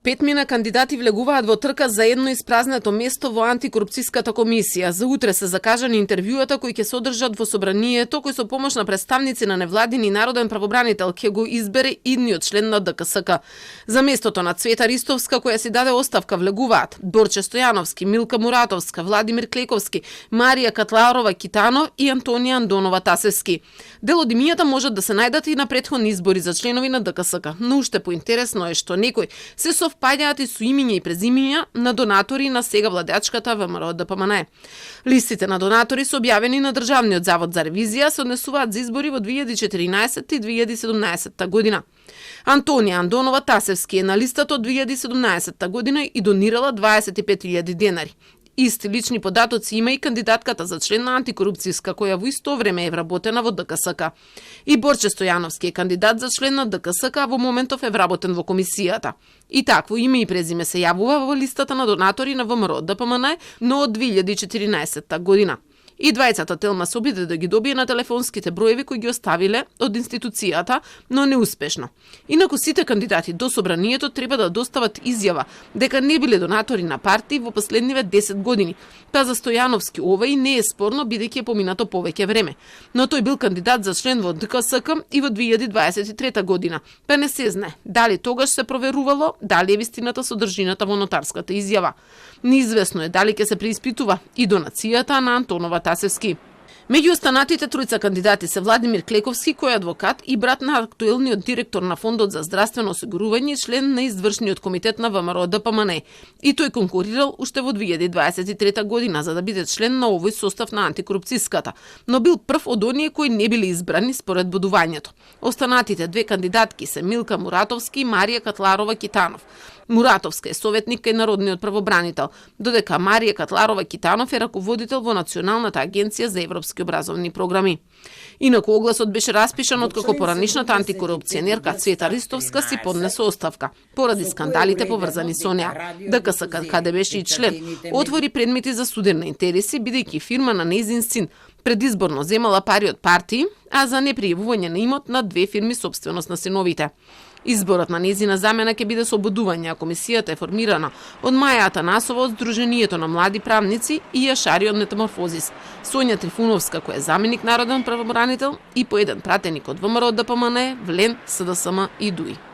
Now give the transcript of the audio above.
Петмина кандидати влегуваат во трка за едно испразнето место во антикорупцијската комисија. За утре се закажани интервјуата кои ќе се одржат во собранието, кој со помош на представници на невладин и народен правобранител ќе го избере идниот член на ДКСК. За местото на Цвета Ристовска, која си даде оставка, влегуваат Борче Стојановски, Милка Муратовска, Владимир Клековски, Марија Катларова Китано и Антонија Андонова Тасевски. Дел од имињата можат да се најдат и на претходни избори за членови на ДКСК, но уште поинтересно е што некој се совпаѓаат и со имиња и презимиња на донатори на сега владеачката ВМРО ДПМН. Листите на донатори се објавени на Државниот завод за ревизија, се однесуваат за избори во 2014 и 2017 година. Антонија Андонова Тасевски е на листата од 2017 година и донирала 25.000 денари. Исти лични податоци има и кандидатката за член на антикорупцијска, која во исто време е вработена во ДКСК. И Борче Стојановски е кандидат за член на ДКСК, во моментов е вработен во комисијата. И такво име и презиме се јавува во листата на донатори на ВМРО ДПМН, но од 2014 година. И двајцата телма се обиде да ги добие на телефонските броеви кои ги оставиле од институцијата, но неуспешно. Инаку сите кандидати до собранието треба да достават изјава дека не биле донатори на партии во последниве 10 години. Па за Стојановски ова и не е спорно бидејќи е поминато повеќе време. Но тој бил кандидат за член во ДКСК и во 2023 година. Па не се знае дали тогаш се проверувало дали е вистината содржината во нотарската изјава. Неизвестно е дали ќе се преиспитува и донацијата на Антонова Тасевски. Меѓу останатите тројца кандидати се Владимир Клековски, кој е адвокат и брат на актуелниот директор на Фондот за здравствено осигурување и член на извршниот комитет на ВМРО ДПМН. И тој конкурирал уште во 2023 година за да биде член на овој состав на антикорупцијската, но бил прв од оние кои не биле избрани според бодувањето. Останатите две кандидатки се Милка Муратовски и Марија Катларова Китанов. Муратовска е советник кај народниот правобранител, додека Марија Катларова Китанов е раководител во Националната агенција за европски образовни програми. Инаку огласот беше распишан откако поранишната антикорупционерка Цвета Ристовска си поднесе оставка поради скандалите поврзани со неа. ДКСК, каде беше и член, отвори предмети за суден на интереси бидејќи фирма на нејзин син предизборно земала пари од партии, а за непријавување на имот на две фирми собственост на синовите. Изборот на нејзина замена ќе биде со ободување, а комисијата е формирана од Маја Атанасова од Сдруженијето на млади правници и Јашари од Метаморфозис, Сонја Трифуновска која е заменик народен правобранител и по еден пратеник од ВМРО ДПМН, ВЛЕН, СДСМ и ДУИ.